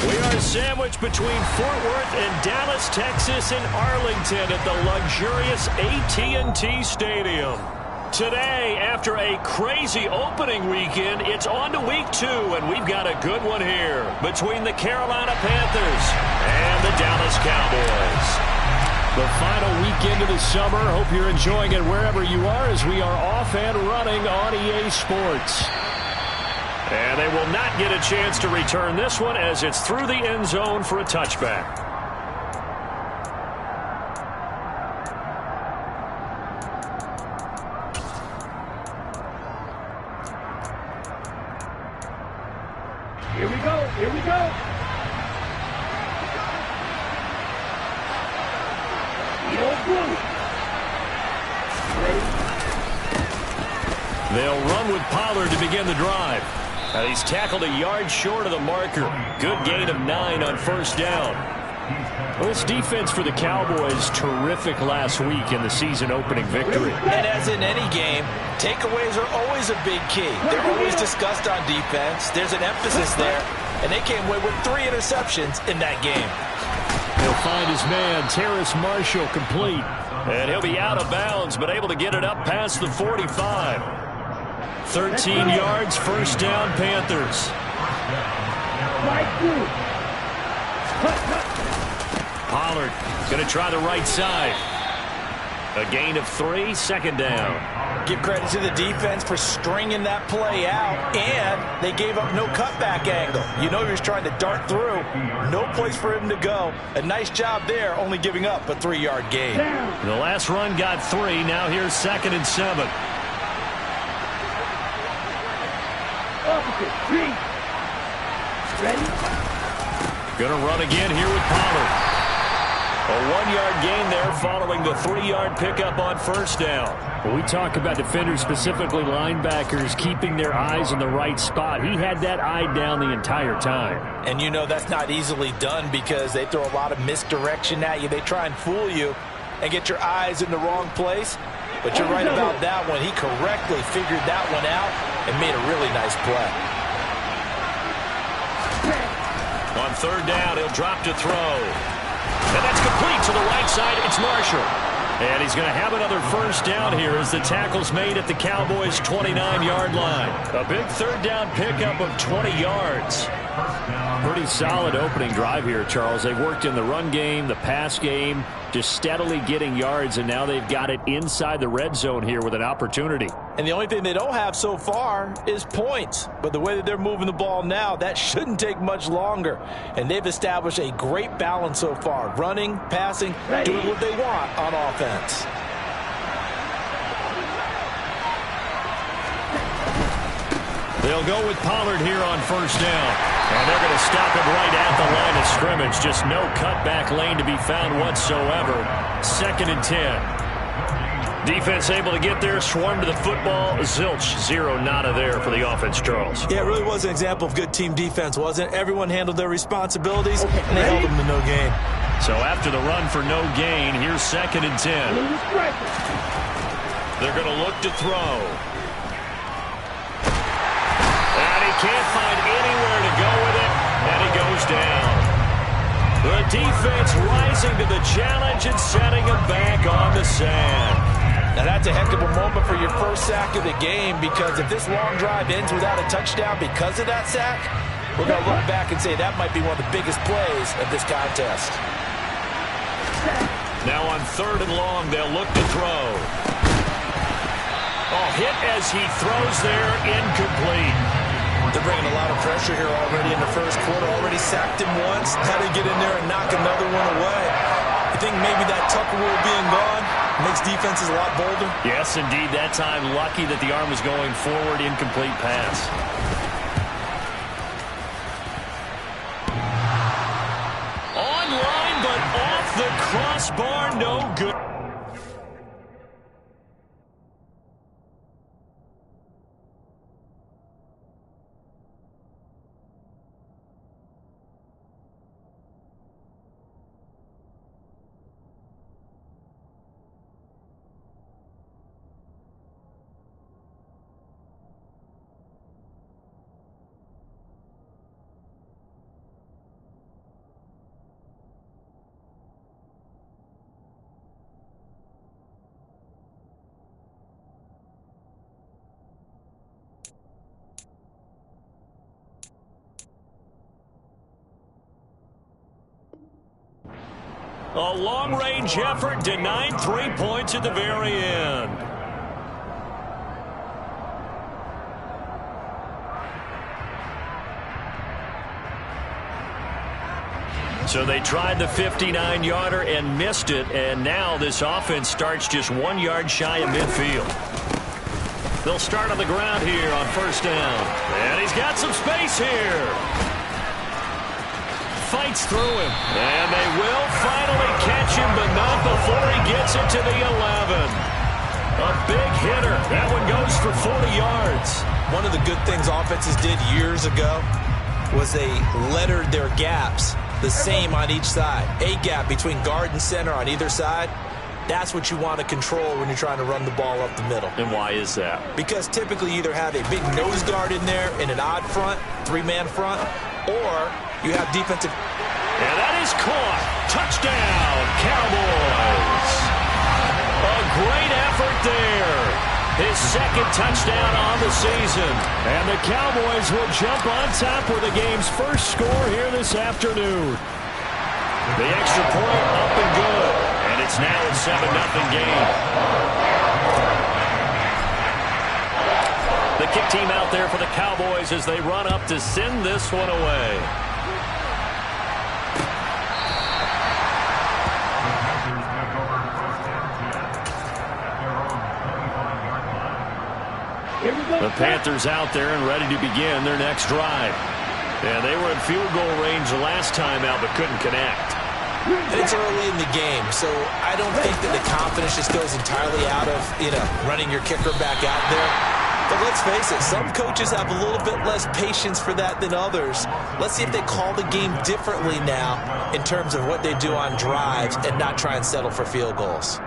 We are sandwiched between Fort Worth and Dallas, Texas, and Arlington at the luxurious AT&T Stadium. Today, after a crazy opening weekend, it's on to week 2, and we've got a good one here between the Carolina Panthers and the Dallas Cowboys. The final weekend of the summer. Hope you're enjoying it wherever you are as we are off and running on EA Sports. And they will not get a chance to return this one as it's through the end zone for a touchback. Here we go. Here we go. They'll run with Pollard to begin the drive. He's tackled a yard short of the marker. Good gain of 9 on first down. Well, this defense for the Cowboys, terrific last week in the season-opening victory. And as in any game, takeaways are always a big key. They're always discussed on defense. There's an emphasis there, and they came away with 3 interceptions in that game. He'll find his man, Terrace Marshall, complete. And he'll be out of bounds, but able to get it up past the 45. 13 yards, first down, Panthers. Pollard going to try the right side. A gain of 3, second down. Give credit to the defense for stringing that play out, and they gave up no cutback angle. You know he was trying to dart through. No place for him to go. A nice job there, only giving up a 3-yard gain. The last run got 3. Now here's 2nd and 7. Ready? Gonna run again here with Pollard. A 1-yard gain there following the 3-yard pickup on first down. When we talk about defenders, specifically linebackers, keeping their eyes in the right spot, he had that eye down the entire time. And you know that's not easily done because they throw a lot of misdirection at you. They try and fool you and get your eyes in the wrong place. But you're right about that one. He correctly figured that one out and made a really nice play. On third down, he'll drop to throw. And that's complete to the right side. It's Marshall. And he's going to have another first down here as the tackle's made at the Cowboys' 29-yard line. A big third down pickup of 20 yards. Pretty solid opening drive here, Charles. They've worked in the run game, the pass game, just steadily getting yards, and now they've got it inside the red zone here with an opportunity. And the only thing they don't have so far is points. But the way that they're moving the ball now, that shouldn't take much longer. And they've established a great balance so far. Running, passing, doing what they want on offense. They'll go with Pollard here on first down. And they're going to stop him right at the line of scrimmage. Just no cutback lane to be found whatsoever. 2nd and 10. Defense able to get there, swarm to the football. Zilch, 0 nada there for the offense, Charles. Yeah, it really was an example of good team defense, wasn't it? Everyone handled their responsibilities, and they held them to no gain. So after the run for no gain, here's 2nd and 10. They're going to look to throw. And he can't find anywhere to go with it, and he goes down. The defense rising to the challenge and setting him back on the sand. Now that's a heck of a moment for your first sack of the game, because if this long drive ends without a touchdown because of that sack, we're going to look back and say that might be one of the biggest plays of this contest. Now on 3rd and long, they'll look to throw. Oh, hit as he throws there, incomplete. They're bringing a lot of pressure here already in the first quarter. Already sacked him once. Had to get in there and knock another one away. I think maybe that Tucker rule being gone makes defenses a lot bolder. Yes, indeed. That time, lucky that the arm was going forward. Incomplete pass. Online, but off the crossbar. No good. A long-range effort denied 3 points at the very end. So they tried the 59-yarder and missed it, and now this offense starts just 1 yard shy of midfield. They'll start on the ground here on first down. And he's got some space here. Fights through him. And they will finally catch him, but not before he gets it to the 11. A big hitter. That one goes for 40 yards. One of the good things offenses did years ago was they lettered their gaps the same on each side. A gap between guard and center on either side. That's what you want to control when you're trying to run the ball up the middle. And why is that? Because typically you either have a big nose guard in there in an odd front, three-man front, or you have defensive. And that is caught. Touchdown, Cowboys. A great effort there. His second touchdown on the season. And the Cowboys will jump on top with the game's first score here this afternoon. The extra point up and good. And it's now a 7-0 game. The kick team out there for the Cowboys as they run up to send this one away. The Panthers out there and ready to begin their next drive. Yeah, they were in field goal range the last time out but couldn't connect. It's early in the game, so I don't think that the confidence just goes entirely out of, running your kicker back out there. But let's face it, some coaches have a little bit less patience for that than others. Let's see if they call the game differently now in terms of what they do on drives and not try and settle for field goals.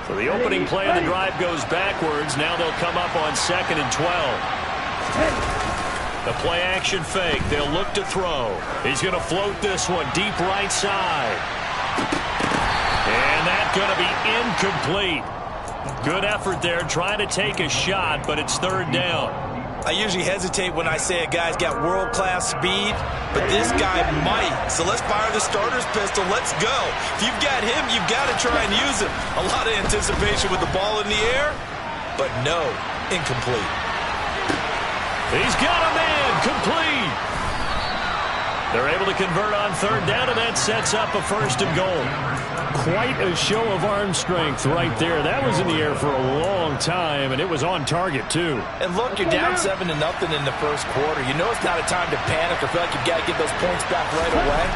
So the opening play of the drive goes backwards. Now they'll come up on 2nd and 12. The play action fake. They'll look to throw. He's going to float this one deep right side. And that's going to be incomplete. Good effort there trying to take a shot, but it's 3rd down. I usually hesitate when I say a guy's got world-class speed, but this guy might. So let's fire the starter's pistol. Let's go. If you've got him, you've got to try and use him. A lot of anticipation with the ball in the air, but no, incomplete. He's got a man, complete. They're able to convert on 3rd down, and that sets up a 1st and goal. Quite a show of arm strength right there. That was in the air for a long time, and it was on target, too. And look, you're down 7-0 in the first quarter. You know it's not a time to panic or feel like you've got to get those points back right away.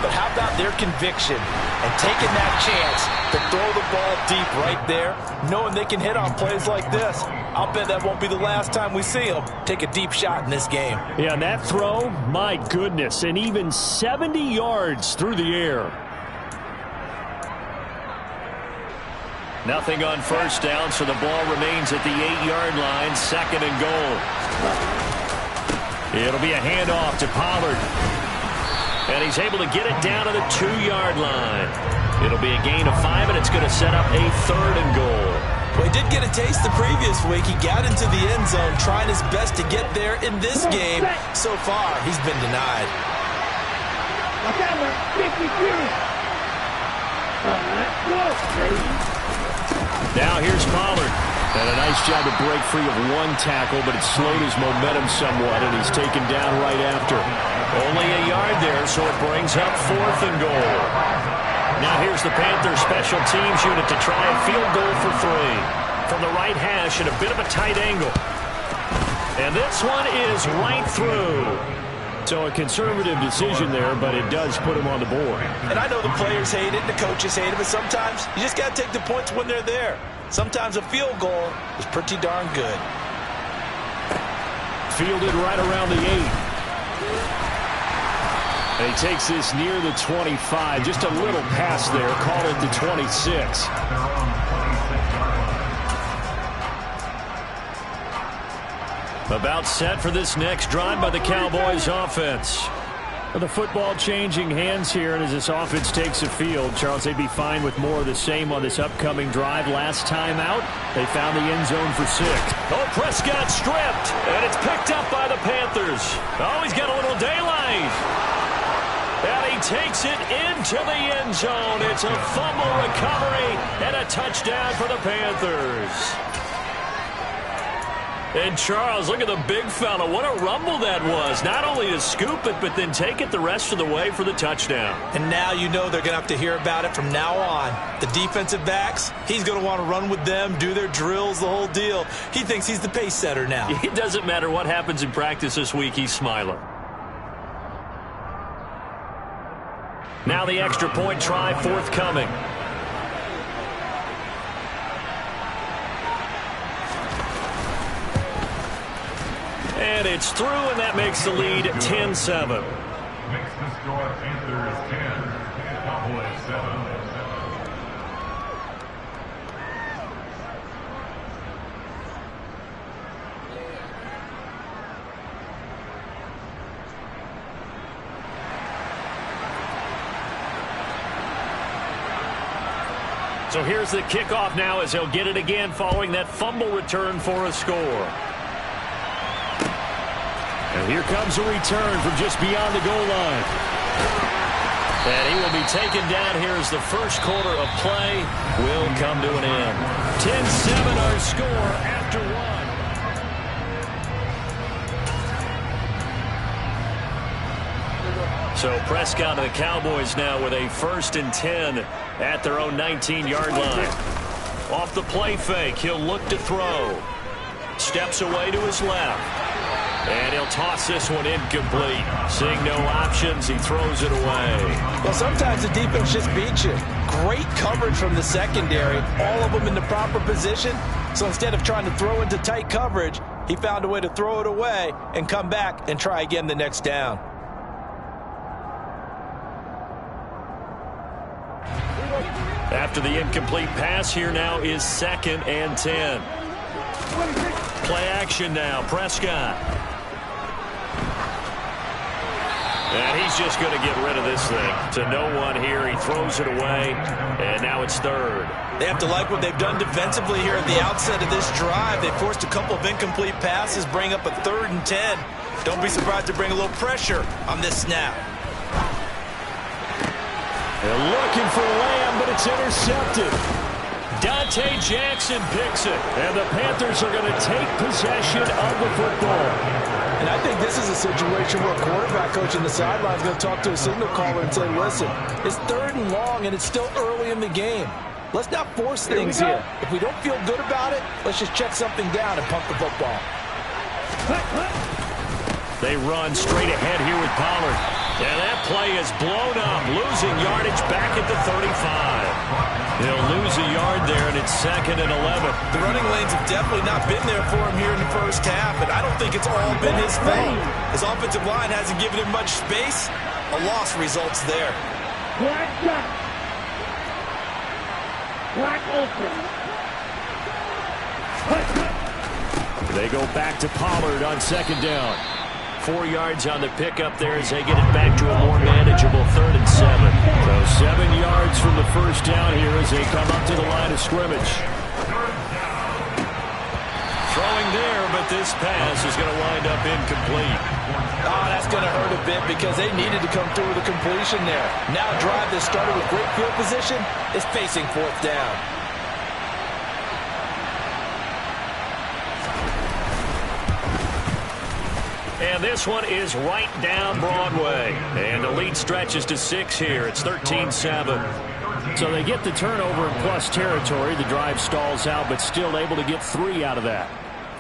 But how about their conviction and taking that chance to throw the ball deep right there, knowing they can hit on plays like this? I'll bet that won't be the last time we see them take a deep shot in this game. Yeah, and that throw, my goodness, and even 70 yards through the air. Nothing on 1st down, so the ball remains at the 8-yard line, 2nd and goal. It'll be a handoff to Pollard. And he's able to get it down to the 2-yard line. It'll be a gain of 5, and it's going to set up a 3rd and goal. Well, he did get a taste the previous week. He got into the end zone, trying his best to get there in this game. So far, he's been denied. Now here's Pollard. And a nice job to break free of one tackle, but it slowed his momentum somewhat, and he's taken down right after. Only a yard there, so it brings up 4th and goal. Now here's the Panthers special teams unit to try a field goal for 3. From the right hash at a bit of a tight angle. And this one is right through. So a conservative decision there, but it does put him on the board. And I know the players hate it, the coaches hate it, but sometimes you just got to take the points when they're there. Sometimes a field goal is pretty darn good. Fielded right around the 8. And he takes this near the 25. Just a little pass there. Call it the 26. About set for this next drive by the Cowboys offense. The football changing hands here, and as this offense takes the field, Charles, they'd be fine with more of the same on this upcoming drive. Last time out, they found the end zone for 6. Oh, Prescott stripped, and it's picked up by the Panthers. Oh, he's got a little daylight. And he takes it into the end zone. It's a fumble recovery and a touchdown for the Panthers. And Charles, look at the big fella. What a rumble that was. Not only to scoop it, but then take it the rest of the way for the touchdown. And now you know they're going to have to hear about it from now on. The defensive backs, he's going to want to run with them, do their drills, the whole deal. He thinks he's the pace setter now. It doesn't matter what happens in practice this week. He's smiling. Now the extra point try forthcoming. And it's through, and that makes the lead 10-7. Makes the score Panthers 10, Cowboys 7. So here's the kickoff now as he'll get it again following that fumble return for a score. And here comes a return from just beyond the goal line. And he will be taken down here as the first quarter of play will come to an end. 10-7 our score after one. So Prescott and the Cowboys now with a 1st and 10 at their own 19-yard line. Off the play fake, he'll look to throw. Steps away to his left. And he'll toss this one incomplete. Seeing no options, he throws it away. Well, sometimes the defense just beats you. Great coverage from the secondary. All of them in the proper position. So instead of trying to throw into tight coverage, he found a way to throw it away and come back and try again the next down. After the incomplete pass, here now is 2nd and 10. Play action now, Prescott. And he's just going to get rid of this thing. To no one here, he throws it away, and now it's 3rd. They have to like what they've done defensively here at the outset of this drive. They forced a couple of incomplete passes, bring up a 3rd and 10. Don't be surprised to bring a little pressure on this snap. They're looking for Lamb, but it's intercepted. Dante Jackson picks it. And the Panthers are going to take possession of the football. And I think this is a situation where a quarterback coach in the sideline is going to talk to a signal caller and say, listen, it's 3rd and long and it's still early in the game. Let's not force things here. If we don't feel good about it, let's just check something down and pump the football. They run straight ahead here with Pollard. And that play is blown up, losing yardage back at the 35. He'll lose a yard there, and it's 2nd and 11. The running lanes have definitely not been there for him here in the first half, and I don't think it's all been his fault. His offensive line hasn't given him much space. A loss results there. Black open. They go back to Pollard on 2nd down. 4 yards on the pickup there as they get it back to a more manageable 3rd and 7. So 7 yards from the first down here as they come up to the line of scrimmage. Throwing there, but this pass is going to wind up incomplete. Oh, that's going to hurt a bit because they needed to come through with a completion there. Now a drive that started with great field position is facing 4th down. And this one is right down Broadway. And the lead stretches to 6 here. It's 13-7. So they get the turnover in plus territory. The drive stalls out, but still able to get 3 out of that.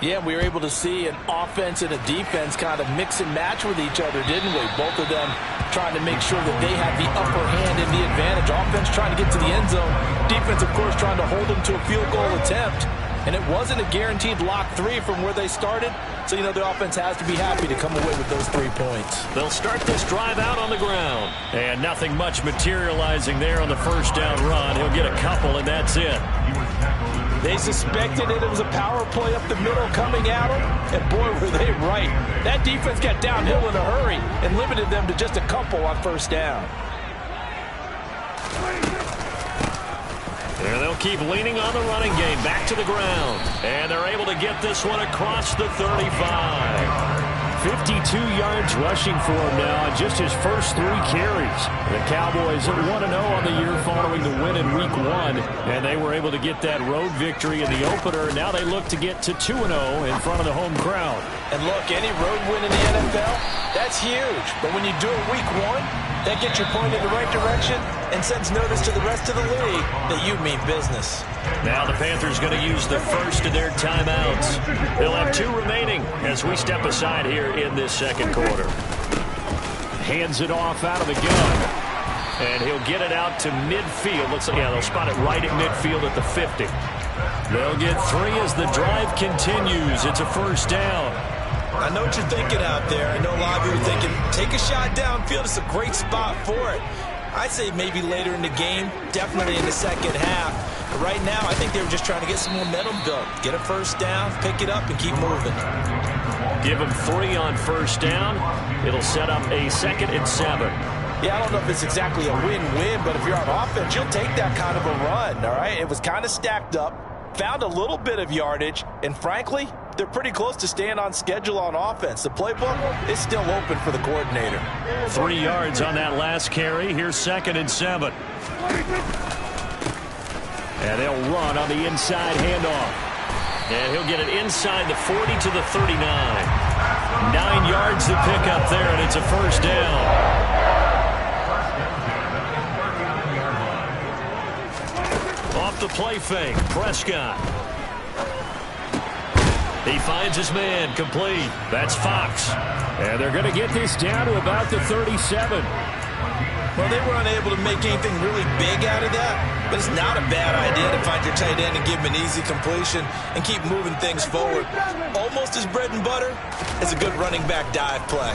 Yeah, we were able to see an offense and a defense kind of mix and match with each other, didn't we? Both of them trying to make sure that they had the upper hand and the advantage. Offense trying to get to the end zone. Defense, of course, trying to hold them to a field goal attempt. And it wasn't a guaranteed lock 3 from where they started. So, you know, the offense has to be happy to come away with those 3 points. They'll start this drive out on the ground. And nothing much materializing there on the first down run. He'll get a couple, and that's it. They suspected it was a power play up the middle coming at them, and boy, were they right. That defense got downhill in a hurry and limited them to just a couple on first down. There they'll keep leaning on the running game, back to the ground. And they're able to get this one across the 35. 52 yards rushing for him now on just his first 3 carries. The Cowboys are 1-0 on the year following the win in Week 1, and they were able to get that road victory in the opener. Now they look to get to 2-0 in front of the home crowd. And look, any road win in the NFL, that's huge. But when you do it Week 1, that gets you pointed in the right direction and sends notice to the rest of the league that you mean business. Now the Panthers going to use the first of their timeouts. They'll have 2 remaining as we step aside here in this second quarter. Hands it off out of the gun. And he'll get it out to midfield. Looks like, yeah, they'll spot it right at midfield at the 50. They'll get 3 as the drive continues. It's a first down. I know what you're thinking out there. I know a lot of you are thinking, take a shot downfield. It's a great spot for it. I'd say maybe later in the game, definitely in the second half. But right now, I think they were just trying to get some momentum built. Get a first down, pick it up, and keep moving. Give them 3 on first down. It'll set up a 2nd and 7. Yeah, I don't know if it's exactly a win-win, but if you're on offense, you'll take that kind of a run, all right? It was kind of stacked up, found a little bit of yardage, and frankly, they're pretty close to staying on schedule on offense. The playbook is still open for the coordinator. 3 yards on that last carry. Here's 2nd and 7. And they'll run on the inside handoff. And he'll get it inside the 40 to the 39. 9 yards to pick up there, and it's a first down. Off the play fake, Prescott. He finds his man, complete. That's Fox. And they're going to get this down to about the 37. Well, they were unable to make anything really big out of that, but it's not a bad idea to find your tight end and give him an easy completion and keep moving things forward. Almost as bread and butter as a good running back dive play.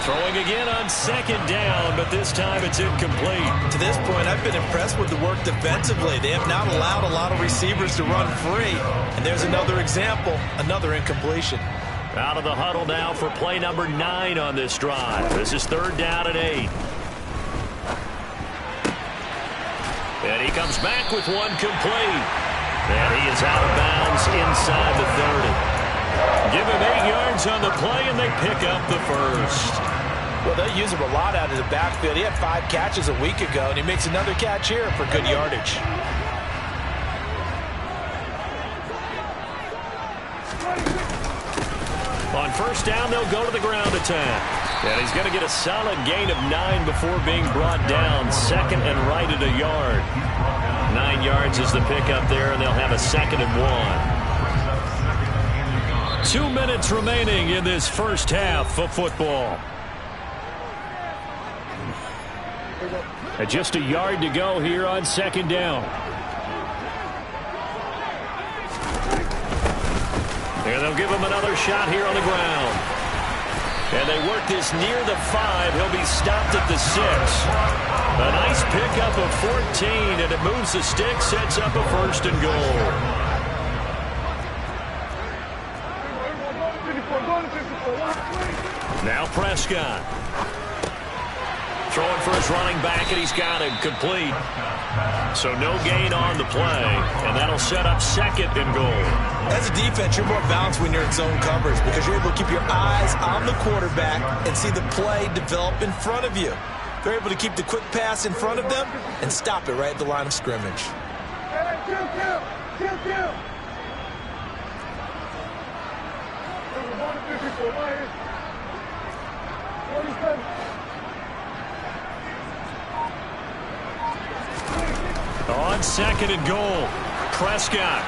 Throwing again on 2nd down, but this time it's incomplete. To this point, I've been impressed with the work defensively. They have not allowed a lot of receivers to run free. And there's another example, another incompletion. Out of the huddle now for play number 9 on this drive. This is 3rd down and 8. And he comes back with one complete. And he is out of bounds inside the 30. Give him 8 yards on the play, and they pick up the first. Well, they use him a lot out of the backfield. He had 5 catches a week ago, and he makes another catch here for good yardage. On first down, they'll go to the ground attack. And he's going to get a solid gain of 9 before being brought down. 2nd and right at a yard. 9 yards is the pickup there, and they'll have a 2nd and 1. 2 minutes remaining in this first half of football. And just a yard to go here on 2nd down. And they'll give him another shot here on the ground. And they work this near the 5. He'll be stopped at the 6. A nice pickup of 14, and it moves the stick, sets up a 1st and goal. Now Prescott. Throwing for his running back, and he's got him complete. So no gain on the play, and that'll set up 2nd and goal. As a defense, you're more balanced when you're in zone coverage because you're able to keep your eyes on the quarterback and see the play develop in front of you. They're able to keep the quick pass in front of them and stop it right at the line of scrimmage. On 2nd and goal, Prescott.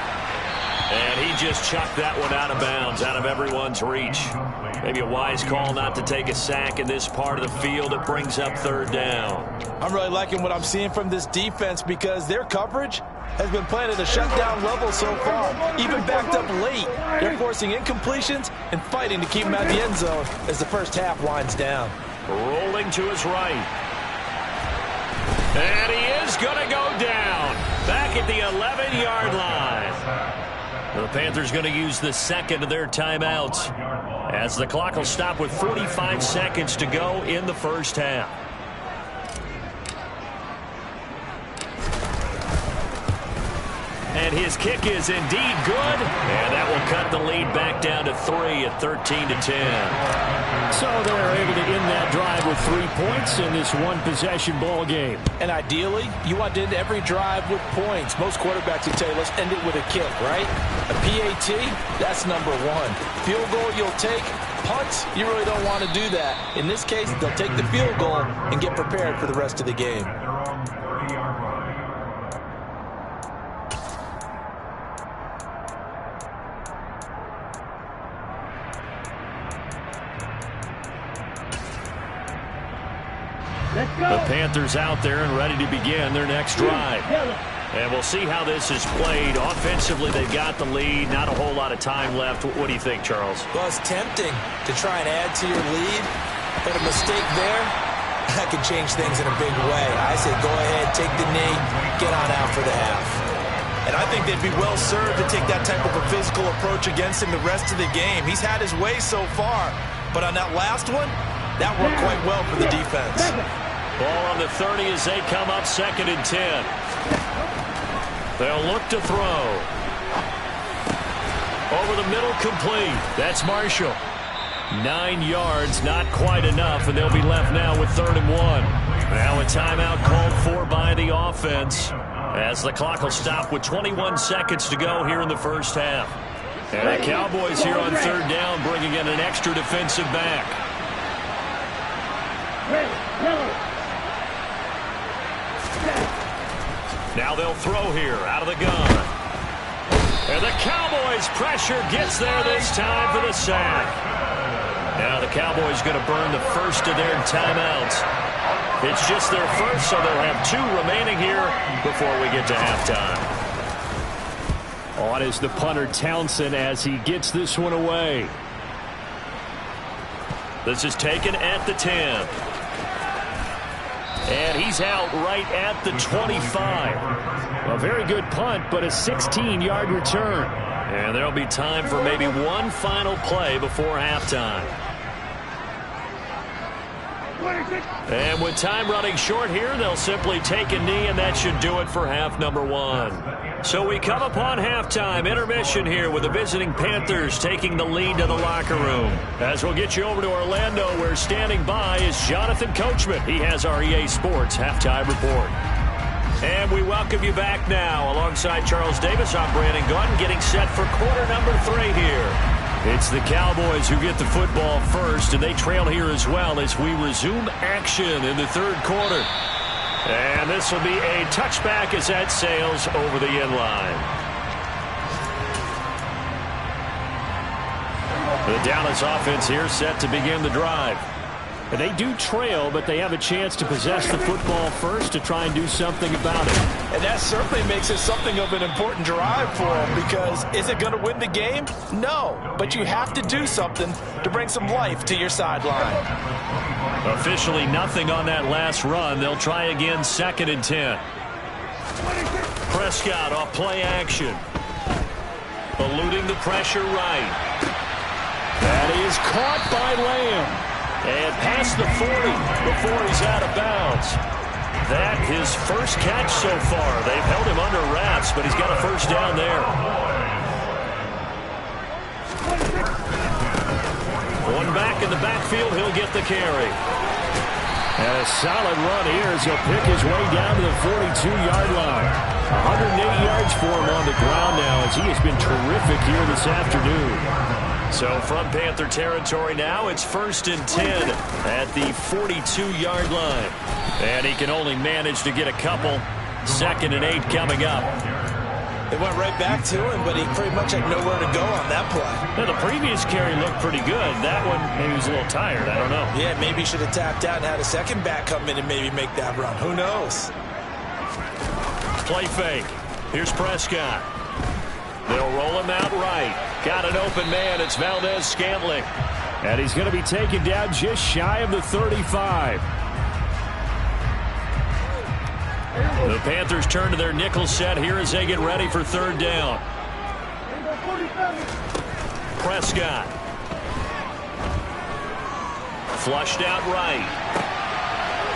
And he just chucked that one out of bounds, out of everyone's reach. Maybe a wise call not to take a sack in this part of the field. It brings up third down. I'm really liking what I'm seeing from this defense because their coverage has been playing at a shutdown level so far. Even backed up late, they're forcing incompletions and fighting to keep them out the end zone as the first half winds down. Rolling to his right. And he is going to go down. Back at the 11-yard line. The Panthers going to use the second of their timeouts as the clock will stop with 45 seconds to go in the first half. And his kick is indeed good. And that will cut the lead back down to 3 at 13-10. So they're able to end that drive with 3 points in this one-possession ball game. And ideally, you want to end every drive with points. Most quarterbacks would tell you, let's end it with a kick, right? A PAT, that's number one. Field goal you'll take. Punts, you really don't want to do that. In this case, they'll take the field goal and get prepared for the rest of the game. The Panthers out there and ready to begin their next drive. And we'll see how this is played. Offensively, they've got the lead. Not a whole lot of time left. What do you think, Charles? Well, it's tempting to try and add to your lead, but a mistake there, that could change things in a big way. I say go ahead, take the knee, get on out for the half. And I think they'd be well served to take that type of a physical approach against him the rest of the game. He's had his way so far, but on that last one, that worked quite well for the defense. Ball on the 30 as they come up 2nd and 10. They'll look to throw. Over the middle, complete. That's Marshall. 9 yards, not quite enough, and they'll be left now with 3rd and 1. Now a timeout called for by the offense as the clock will stop with 21 seconds to go here in the first half. And the Cowboys here on 3rd down bringing in an extra defensive back. Now they'll throw here out of the gun. And the Cowboys' pressure gets there this time for the sack. Now the Cowboys going to burn the first of their timeouts. It's just their first, so they'll have 2 remaining here before we get to halftime. On is the punter Townsend as he gets this one away. This is taken at the 10. And he's out right at the 25. A very good punt, but a 16-yard return. And there'll be time for maybe one final play before halftime. And with time running short here, they'll simply take a knee, and that should do it for half number 1. So we come upon halftime intermission here with the visiting Panthers taking the lead to the locker room. As we'll get you over to Orlando, where standing by is Jonathan Coachman. He has our EA Sports halftime report. And we welcome you back now. Alongside Charles Davis, I'm Brandon Gaunt, getting set for quarter number 3 here. It's the Cowboys who get the football first, and they trail here as well as we resume action in the 3rd quarter. And this will be a touchback as that sails over the end line. The Dallas offense here set to begin the drive. And they do trail, but they have a chance to possess the football first to try and do something about it. And that certainly makes it something of an important drive for them, because is it going to win the game? No, but you have to do something to bring some life to your sideline. Officially nothing on that last run. They'll try again 2nd and 10. Prescott off play action. Eluding the pressure right. That is caught by Lamb. And past the 40 before he's out of bounds. That his first catch so far. They've held him under wraps, but he's got a first down there. One back in the backfield, he'll get the carry. And a solid run here as he'll pick his way down to the 42-yard line. 108 yards for him on the ground now as he has been terrific here this afternoon. So from Panther territory now, it's 1st and 10 at the 42-yard line. And he can only manage to get a couple. 2nd and 8 coming up. It went right back to him, but he pretty much had nowhere to go on that play. Now, the previous carry looked pretty good. That one, maybe he was a little tired. I don't know. Yeah, maybe he should have tapped out and had a second back come in and maybe make that run. Who knows? Play fake. Here's Prescott. They'll roll him out right. Got an open man. It's Valdez-Scantling. And he's going to be taken down just shy of the 35. The Panthers turn to their nickel set here as they get ready for third down. Prescott. Flushed out right.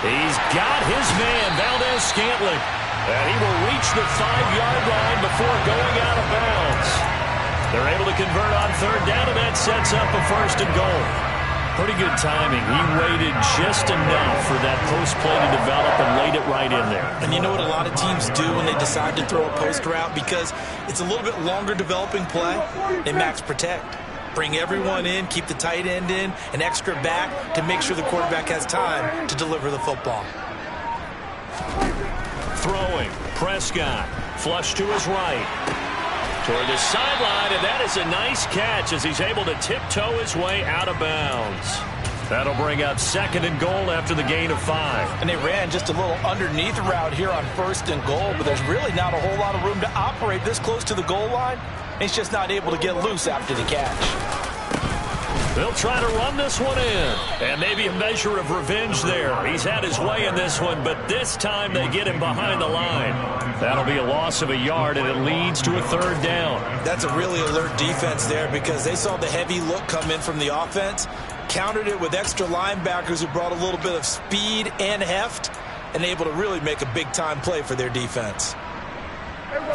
He's got his man, Valdez-Scantling. And he will reach the 5-yard line before going out of bounds. They're able to convert on third down, and that sets up a 1st and goal. Pretty good timing. He waited just enough for that post play to develop and laid it right in there. And you know what a lot of teams do when they decide to throw a post route? Because it's a little bit longer developing play, they max protect. Bring everyone in, keep the tight end in, an extra back to make sure the quarterback has time to deliver the football. Throwing. Prescott. Flush to his right. Toward the sideline, and that is a nice catch as he's able to tiptoe his way out of bounds. That'll bring up 2nd and goal after the gain of 5. And they ran just a little underneath route here on 1st and goal, but there's really not a whole lot of room to operate this close to the goal line. He's just not able to get loose after the catch. They'll try to run this one in. And maybe a measure of revenge there. He's had his way in this one, but this time they get him behind the line. That'll be a loss of a yard, and it leads to a 3rd down. That's a really alert defense there because they saw the heavy look come in from the offense, countered it with extra linebackers who brought a little bit of speed and heft, and able to really make a big-time play for their defense.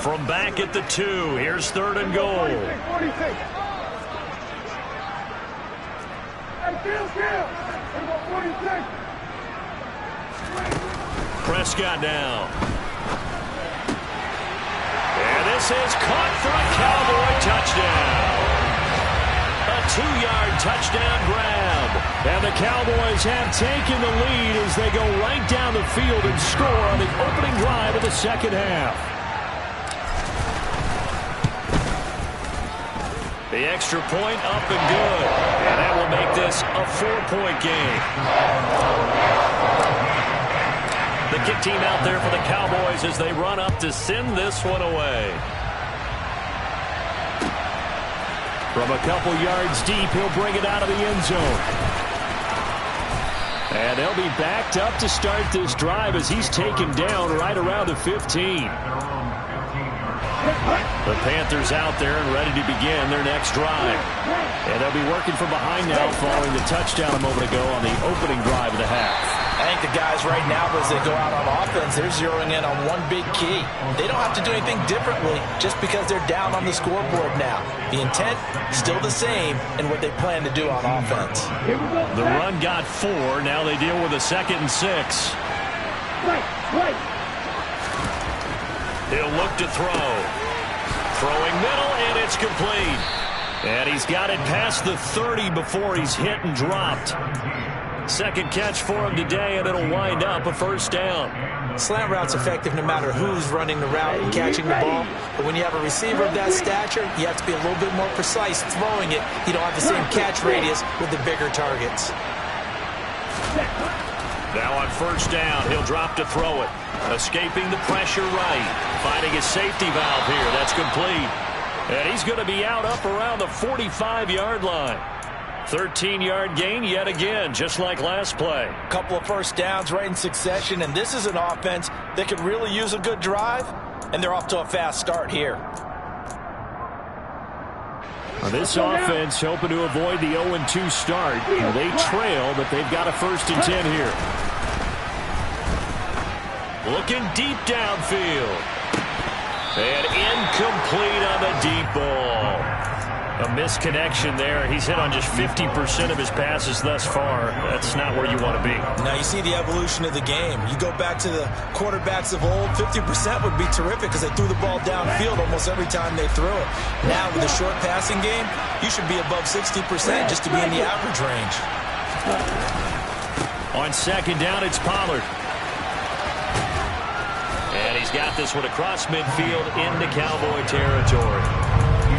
From back at the 2, here's 3rd and goal. Prescott now. And this is caught for a Cowboy touchdown. A 2-yard touchdown grab. And the Cowboys have taken the lead as they go right down the field and score on the opening drive of the 2nd half. The extra point up and good. And that will make this a 4-point game. The kick team out there for the Cowboys as they run up to send this one away. From a couple yards deep, he'll bring it out of the end zone. And they'll be backed up to start this drive as he's taken down right around the 15. The Panthers out there and ready to begin their next drive. And they'll be working from behind now following the touchdown a moment ago on the opening drive of the half. I think the guys right now, as they go out on offense, they're zeroing in on one big key. They don't have to do anything differently just because they're down on the scoreboard now. The intent still the same in what they plan to do on offense. The run got 4. Now they deal with a 2nd and 6. He'll look to throw. Throwing middle, and it's complete. And he's got it past the 30 before he's hit and dropped. 2nd catch for him today, and it'll wind up a 1st down. Slant route's effective no matter who's running the route and catching the ball. But when you have a receiver of that stature, you have to be a little bit more precise throwing it. You don't have the same catch radius with the bigger targets. Now on 1st down, he'll drop to throw it. Escaping the pressure right. Finding his safety valve here. That's complete. And he's going to be out up around the 45-yard line. 13-yard gain yet again, just like last play. Couple of 1st downs right in succession, and this is an offense that could really use a good drive, and they're off to a fast start here. This offense hoping to avoid the 0-2 start. They trail, but they've got a 1st and 10 here. Looking deep downfield. And incomplete on the deep ball. A misconnection there. He's hit on just 50% of his passes thus far. That's not where you want to be. Now you see the evolution of the game. You go back to the quarterbacks of old, 50% would be terrific because they threw the ball downfield almost every time they threw it. Now with a short passing game, you should be above 60% just to be in the average range. On 2nd down, it's Pollard. And he's got this one across midfield into Cowboy territory.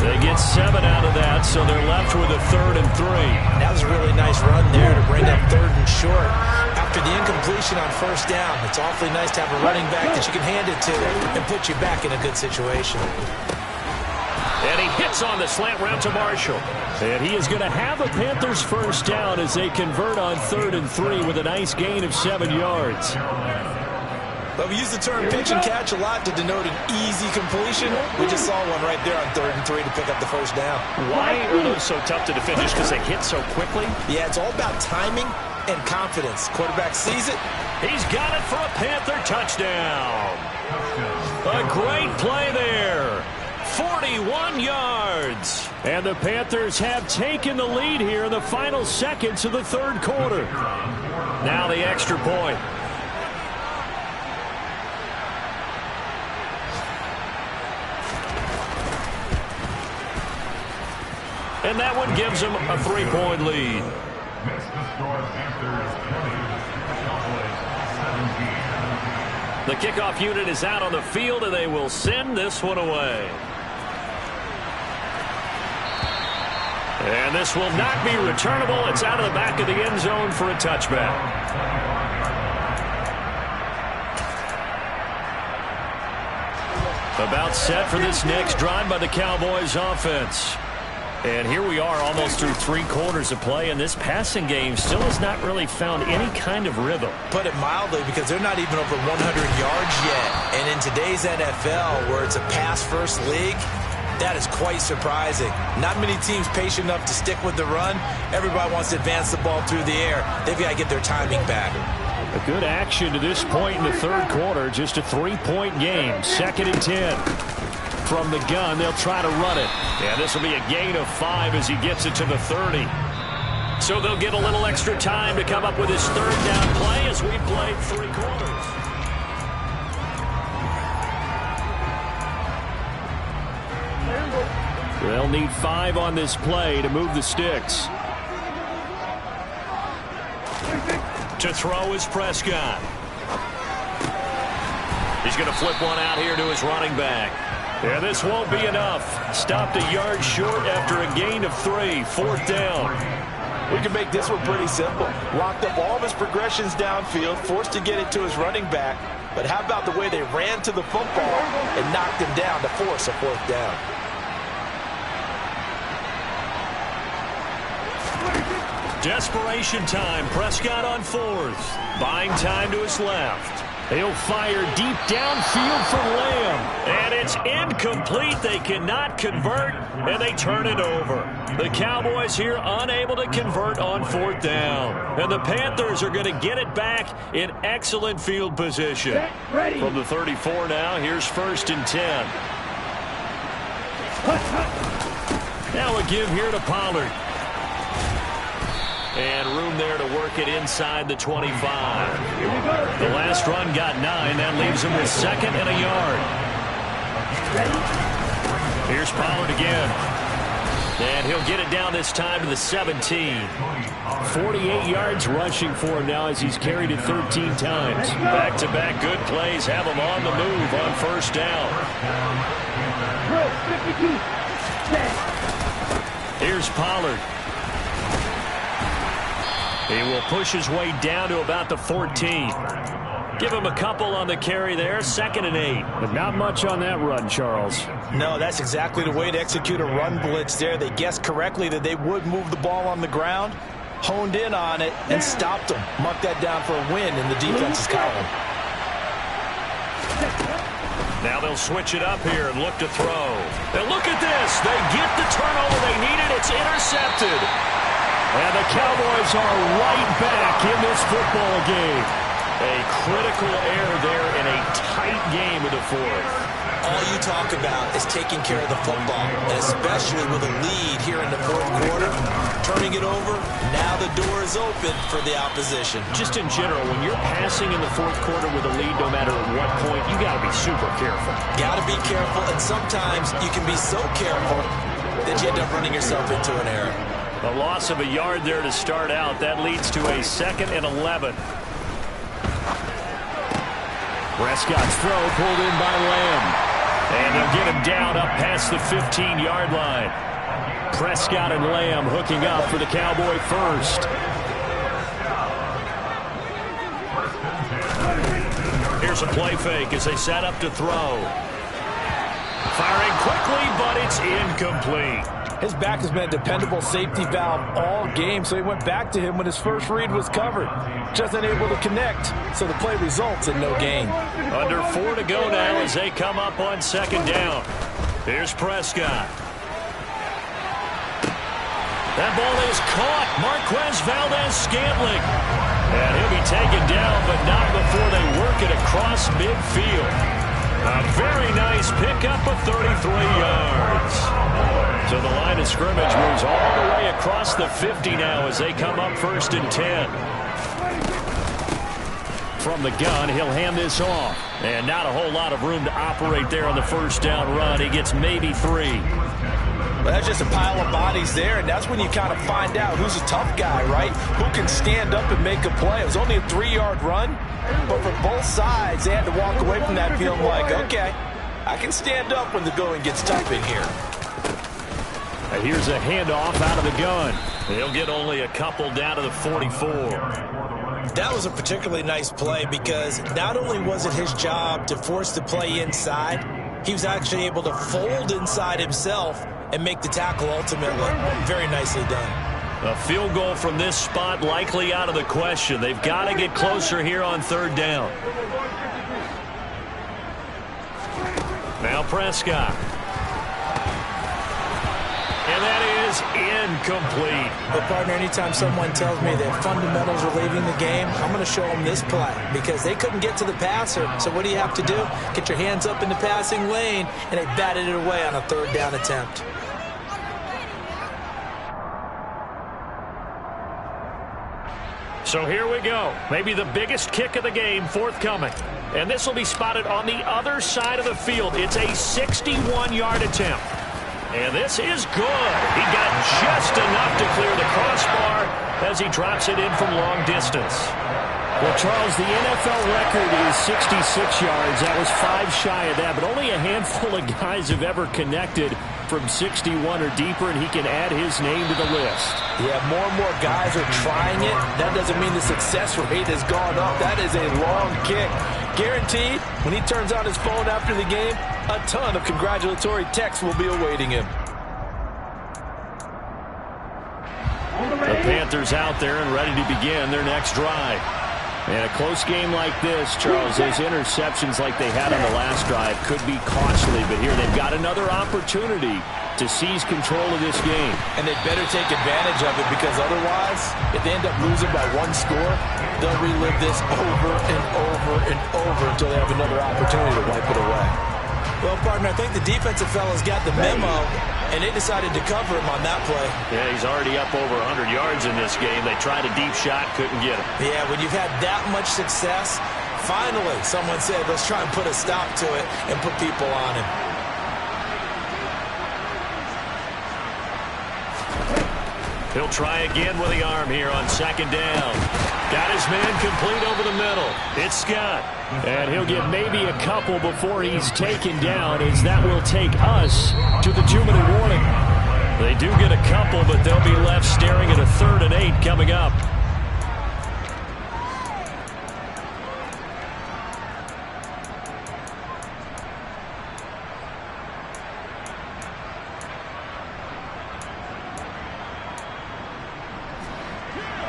They get 7 out of that, so they're left with a 3rd and 3. That was a really nice run there to bring up 3rd and short. After the incompletion on 1st down, it's awfully nice to have a running back that you can hand it to and put you back in a good situation. And he hits on the slant route to Marshall. And he is going to have a Panthers 1st down as they convert on 3rd and 3 with a nice gain of 7 yards. But we use the term pitch and catch a lot to denote an easy completion. We just saw one right there on 3rd and 3 to pick up the 1st down. Why are those so tough to defend? Just because they hit so quickly? Yeah, it's all about timing and confidence. Quarterback sees it. He's got it for a Panther touchdown. A great play there. 41 yards. And the Panthers have taken the lead here in the final seconds of the 3rd quarter. Now the extra point. And that one gives them a 3-point lead. Makes the score Panthers 20, Cowboys 17. The kickoff unit is out on the field, and they will send this one away. And this will not be returnable. It's out of the back of the end zone for a touchback. About set for this next drive by the Cowboys offense. And here we are almost through 3 quarters of play, and this passing game still has not really found any kind of rhythm. Put it mildly, because they're not even over 100 yards yet. And in today's NFL, where it's a pass-first league, that is quite surprising. Not many teams patient enough to stick with the run. Everybody wants to advance the ball through the air. They've got to get their timing back. A good action to this point in the 3rd quarter. Just a 3-point game. 2nd and 10. From the gun, they'll try to run it. Yeah, this will be a gain of 5 as he gets it to the 30. So they'll get a little extra time to come up with his 3rd down play as we played 3 quarters. They'll need 5 on this play to move the sticks. To throw is Prescott. He's going to flip one out here to his running back. Yeah, this won't be enough. Stopped a yard short after a gain of 3. 4th down. We can make this one pretty simple. Locked up all of his progressions downfield, forced to get it to his running back. But how about the way they ran to the football and knocked him down to force a 4th down? Desperation time. Prescott on 4th. Buying time to his left. They'll fire deep downfield for Lamb. And it's incomplete. They cannot convert, and they turn it over. The Cowboys here unable to convert on 4th down. And the Panthers are going to get it back in excellent field position. From the 34 now, here's 1st and 10. Now a give here to Pollard. And room there to work it inside the 25. The last run got 9. That leaves him with 2nd and a yard. Here's Pollard again. And he'll get it down this time to the 17. 48 yards rushing for him now as he's carried it 13 times. Back-to-back good plays have him on the move on 1st down. Here's Pollard. He will push his way down to about the 14. Give him a couple on the carry there. 2nd and 8. But not much on that run, Charles. No, that's exactly the way to execute a run blitz there. They guessed correctly that they would move the ball on the ground, honed in on it, and stopped them. Mark that down for a win in the defense's column. Now they'll switch it up here and look to throw. And look at this. They get the turnover they needed. It's intercepted. And the Cowboys are right back in this football game. A critical error there in a tight game of the 4th. All you talk about is taking care of the football, and especially with a lead here in the 4th quarter. Turning it over, now the door is open for the opposition. Just in general, when you're passing in the 4th quarter with a lead, no matter at what point, you got to be super careful. Got to be careful, and sometimes you can be so careful that you end up running yourself into an error. A loss of a yard there to start out. That leads to a 2nd and 11. Prescott's throw pulled in by Lamb. And they'll get him down up past the 15-yard line. Prescott and Lamb hooking up for the Cowboy first. Here's a play fake as they set up to throw. Firing quickly, but it's incomplete. His back has been a dependable safety valve all game, so he went back to him when his first read was covered. Just unable to connect, so the play results in no gain. Under 4 to go now as they come up on second down. Here's Prescott. That ball is caught. Marquez Valdez-Scantling. And he'll be taken down, but not before they work it across midfield. A very nice pickup of 33 yards. So the line of scrimmage moves all the way across the 50 now as they come up 1st and 10. From the gun, he'll hand this off. And not a whole lot of room to operate there on the first down run. He gets maybe 3. Well, that's just a pile of bodies there, and that's when you kind of find out who's a tough guy, right? Who can stand up and make a play. It was only a 3-yard run, but for both sides, they had to walk away from that feeling like, okay, I can stand up when the going gets tough in here. And here's a handoff out of the gun. He'll get only a couple down to the 44. That was a particularly nice play because not only was it his job to force the play inside, he was actually able to fold inside himself and make the tackle ultimately. Very nicely done. A field goal from this spot likely out of the question. They've got to get closer here on 3rd down. Now Prescott. And that is incomplete. But, partner, anytime someone tells me that fundamentals are leaving the game, I'm going to show them this play because they couldn't get to the passer. So what do you have to do? Get your hands up in the passing lane, and they batted it away on a 3rd down attempt. So here we go. Maybe the biggest kick of the game forthcoming. And this will be spotted on the other side of the field. It's a 61-yard attempt. And this is good. He got just enough to clear the crossbar as he drops it in from long distance. Well, Charles, the NFL record is 66 yards. That was 5 shy of that, but only a handful of guys have ever connected from 61 or deeper, and he can add his name to the list. Yeah, more and more guys are trying it. That doesn't mean the success rate has gone up. That is a long kick. Guaranteed, when he turns on his phone after the game, a ton of congratulatory texts will be awaiting him. The Panthers out there and ready to begin their next drive. And a close game like this, Charles, those interceptions like they had on the last drive could be costly. But here they've got another opportunity to seize control of this game. And they better take advantage of it because otherwise, if they end up losing by 1 score, they'll relive this over and over and over until they have another opportunity to wipe it away. Well, partner, I think the defensive fellas got the memo, and they decided to cover him on that play. Yeah, he's already up over 100 yards in this game. They tried a deep shot, couldn't get him. Yeah, when you've had that much success, finally someone said, let's try and put a stop to it and put people on him. He'll try again with the arm here on 2nd down. Got his man complete over the middle. It's Scott. And he'll get maybe a couple before he's taken down, as that will take us to the 2-minute warning. They do get a couple, but they'll be left staring at a 3rd and 8 coming up.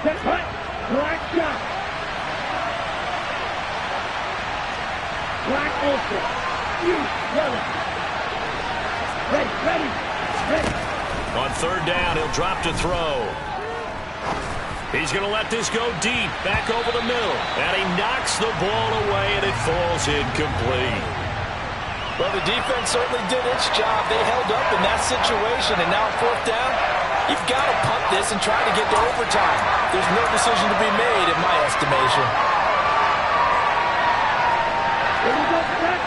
Set punt. Black shot. Black ultra. You yellow. Ready. On 3rd down, he'll drop to throw. He's going to let this go deep, back over the middle. And he knocks the ball away, and it falls incomplete. Well, the defense certainly did its job. They held up in that situation, and now 4th down, you've got to punt this and try to get to overtime. There's no decision to be made, in my estimation. Here we go, set.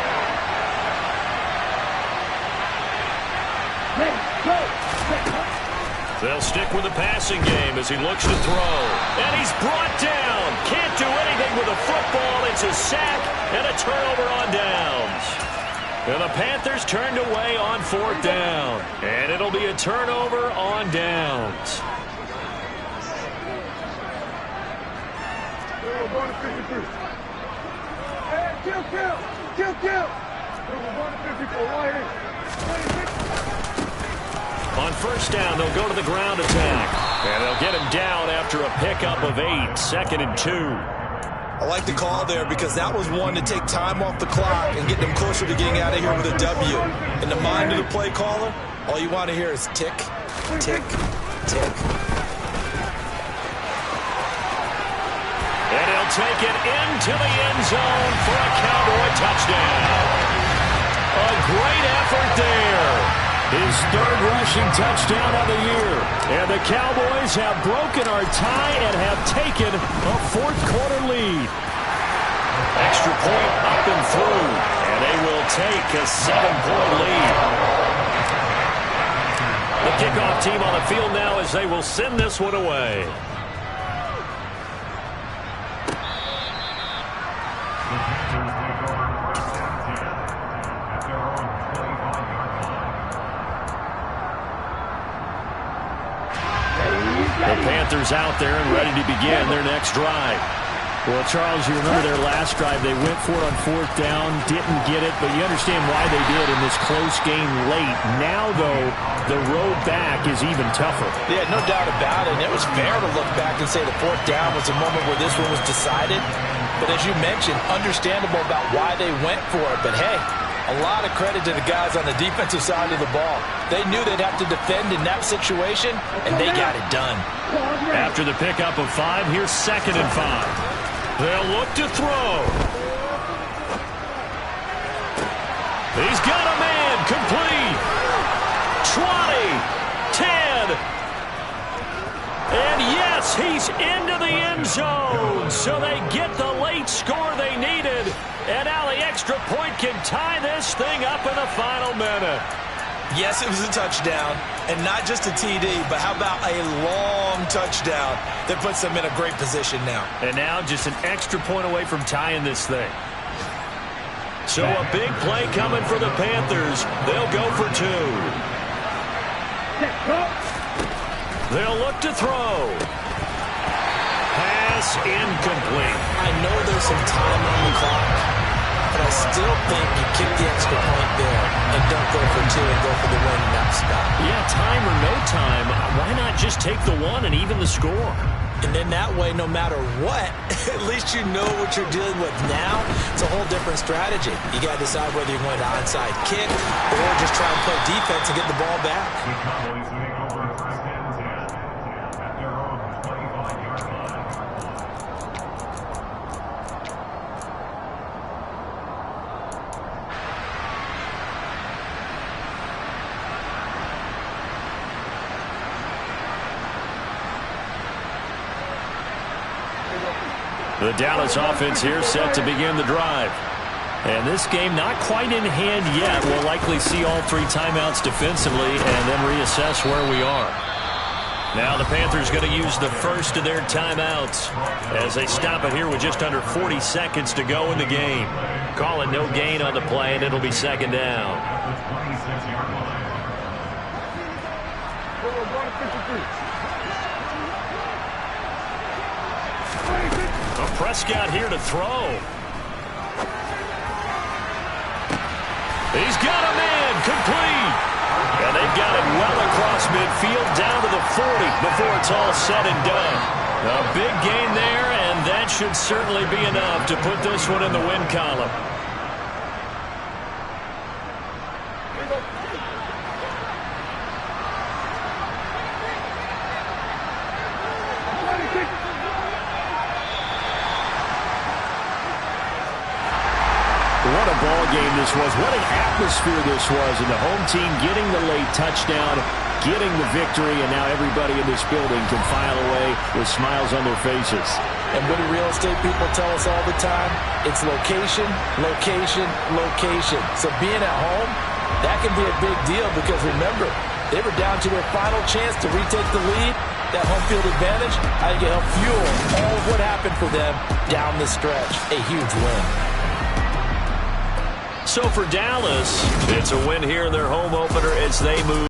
Ready, go. Set punt. They'll stick with the passing game as he looks to throw. And he's brought down. Can't do anything with the football. It's a sack and a turnover on downs. And the Panthers turned away on 4th down. And it'll be a turnover on downs. On 1st down, they'll go to the ground attack. And they'll get him down after a pickup of 8, 2nd and 2. I like the call there because that was one to take time off the clock and get them closer to getting out of here with a W. In the mind of the play caller, all you want to hear is tick, tick, tick. And he'll take it into the end zone for a Cowboy touchdown. A great effort there. His 3rd rushing touchdown of the year. And the Cowboys have broken our tie and have taken a 4th quarter lead. Extra point up and through. And they will take a 7-point lead. The kickoff team on the field now as they will send this one away. The Panthers out there and ready to begin their next drive. Well, Charles, you remember their last drive. They went for it on 4th down, didn't get it, but you understand why they did in this close game late. Now, though, the road back is even tougher. Yeah, no doubt about it. And it was fair to look back and say the 4th down was a moment where this one was decided. But as you mentioned, understandable about why they went for it. But, hey, a lot of credit to the guys on the defensive side of the ball. They knew they'd have to defend in that situation, and they got it done. After the pickup of 5, here's 2nd and 5. They'll look to throw. He's got a man complete. 20, 10. And yes, he's into the end zone. So they get the late score they needed. And now the extra point can tie this thing up in the final minute. Yes, it was a touchdown, and not just a TD, but how about a long touchdown that puts them in a great position now. And now just an extra point away from tying this thing. So a big play coming for the Panthers. They'll go for 2. They'll look to throw. Pass incomplete. I know there's some time on the clock, but I still think you kick the extra point there and don't go for 2 and go for the win in that spot. Yeah, time or no time, why not just take the 1 and even the score? And then that way, no matter what, at least you know what you're dealing with now. It's a whole different strategy. You got to decide whether you're going to onside kick or just try and play defense and get the ball back. The Cowboys winning over 1st and 10 at their own 25-yard line. The Dallas offense here set to begin the drive. And this game not quite in hand yet. We'll likely see all 3 timeouts defensively and then reassess where we are. Now the Panthers going to use the first of their timeouts as they stop it here with just under 40 seconds to go in the game. Calling no gain on the play, and it'll be 2nd down. Prescott here to throw. He's got a man complete. And they've got it well across midfield down to the 40 before it's all said and done. A big gain there, and that should certainly be enough to put this one in the win column. What a ball game this was. What an atmosphere this was. And the home team getting the late touchdown, getting the victory, and now everybody in this building can file away with smiles on their faces. And what do real estate people tell us all the time? It's location, location, location. So being at home, that can be a big deal because remember, They were down to their final chance to retake the lead. That home field advantage, I think it helped fuel all of what happened for them down the stretch. A huge win. So for Dallas, it's a win here in their home opener as they move